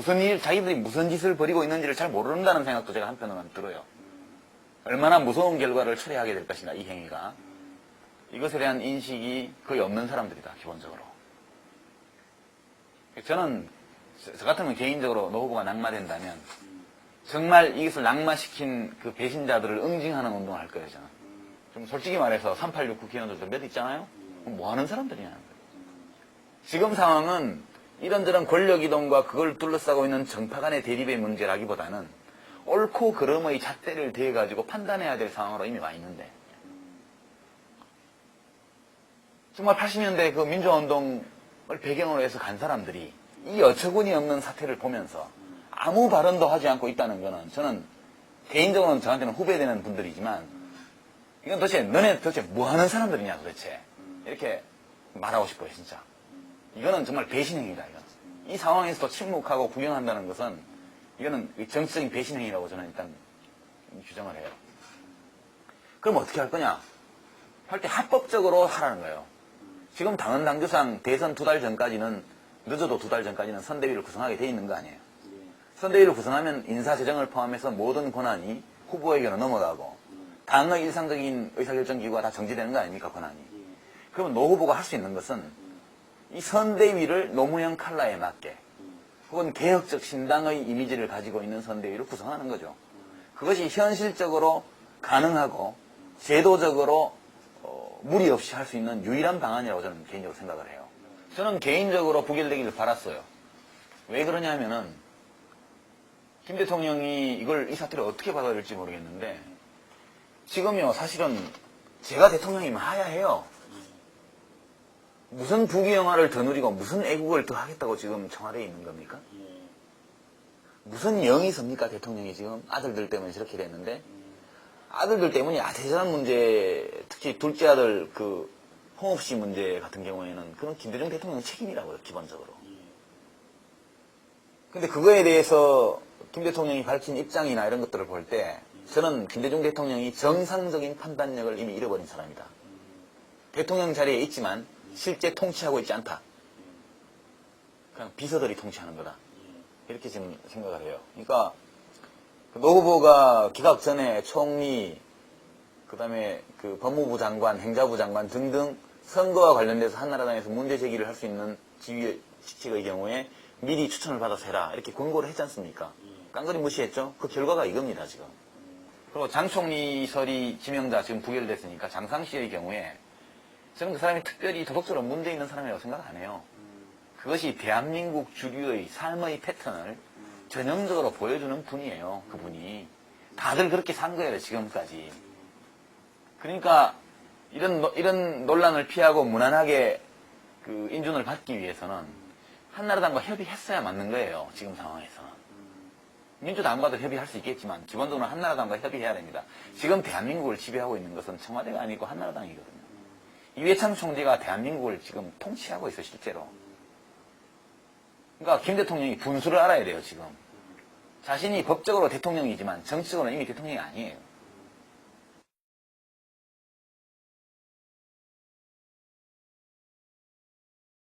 자기들이 무슨 짓을 벌이고 있는지를 잘 모른다는 생각도 제가 한편으로는 들어요. 얼마나 무서운 결과를 초래하게 될 것인가, 이 행위가. 이것에 대한 인식이 거의 없는 사람들이다, 기본적으로. 저는, 저 같으면 개인적으로 노 후보가 낙마된다면, 정말 이것을 낙마시킨 그 배신자들을 응징하는 운동을 할 거예요, 저는. 좀 솔직히 말해서 386 국회의원들도 몇 있잖아요? 뭐 하는 사람들이냐는 거예요. 지금 상황은 이런저런 권력이동과 그걸 둘러싸고 있는 정파 간의 대립의 문제라기보다는 옳고 그름의 잣대를 대가지고 판단해야 될 상황으로 이미 와 있는데, 정말 80년대 그 민주화운동을 배경으로 해서 간 사람들이 이 어처구니 없는 사태를 보면서 아무 발언도 하지 않고 있다는 거는, 저는 개인적으로는 저한테는 후배되는 분들이지만, 이건 너네 도대체 뭐 하는 사람들이냐 도대체, 이렇게 말하고 싶어요, 진짜. 이거는 정말 배신행위다, 이건. 이 상황에서도 침묵하고 구경한다는 것은, 이거는 정치적인 배신행위라고 저는 일단 규정을 해요. 그럼 어떻게 할 거냐? 할 때 합법적으로 하라는 거예요. 지금 당헌 당규상 대선 2달 전까지는, 늦어도 2달 전까지는 선대위를 구성하게 돼 있는 거 아니에요. 선대위를 구성하면 인사재정을 포함해서 모든 권한이 후보에게로 넘어가고, 당의 일상적인 의사결정기구가 다 정지되는 거 아닙니까, 권한이. 그러면 노 후보가 할 수 있는 것은 이 선대위를 노무현 칼라에 맞게, 혹은 개혁적 신당의 이미지를 가지고 있는 선대위를 구성하는 거죠. 그것이 현실적으로 가능하고 제도적으로 무리 없이 할 수 있는 유일한 방안이라고 저는 개인적으로 생각을 해요. 저는 개인적으로 부결되기를 바랐어요. 왜 그러냐면은 김 대통령이 이 사태를 어떻게 받아들일지 모르겠는데, 지금요 사실은 제가 대통령이면 하야해요. 무슨 부귀영화를 더 누리고 무슨 애국을 더 하겠다고 지금 청와대에 있는 겁니까? 무슨 영이 섭니까, 대통령이 지금? 아들들 때문에 저렇게 됐는데, 아들들 때문이 대단한 문제, 특히 둘째 아들 그 홍업 씨 문제 같은 경우에는 그건 김대중 대통령 책임이라고요, 기본적으로. 근데 그거에 대해서 김 대통령이 밝힌 입장이나 이런 것들을 볼 때, 저는 김대중 대통령이 정상적인 판단력을 이미 잃어버린 사람이다. 대통령 자리에 있지만 실제 통치하고 있지 않다. 그냥 비서들이 통치하는 거다. 이렇게 지금 생각을 해요. 그러니까 노 후보가 기각 전에 총리, 그 다음에 그 법무부 장관, 행자부 장관 등등 선거와 관련돼서 한나라당에서 문제 제기를 할 수 있는 지위 직책의 경우에 미리 추천을 받아서 해라, 이렇게 권고를 했지 않습니까? 깡그리 무시했죠? 그 결과가 이겁니다, 지금. 그리고 장 총리설이 지명자 지금 부결됐으니까 장상 씨의 경우에 저는 그 사람이 특별히 도덕적으로 문제 있는 사람이라고 생각 안 해요. 그것이 대한민국 주류의 삶의 패턴을 전형적으로 보여주는 분이에요, 그분이. 다들 그렇게 산 거예요, 지금까지. 그러니까 이런 논란을 피하고 무난하게 그 인준을 받기 위해서는 한나라당과 협의했어야 맞는 거예요, 지금 상황에서는. 민주당과도 협의할 수 있겠지만 기본적으로 한나라당과 협의해야 됩니다. 지금 대한민국을 지배하고 있는 것은 청와대가 아니고 한나라당이거든요. 이회창 총재가 대한민국을 지금 통치하고 있어요, 실제로. 그러니까 김 대통령이 분수를 알아야 돼요, 지금. 자신이 법적으로 대통령이지만 정치적으로는 이미 대통령이 아니에요.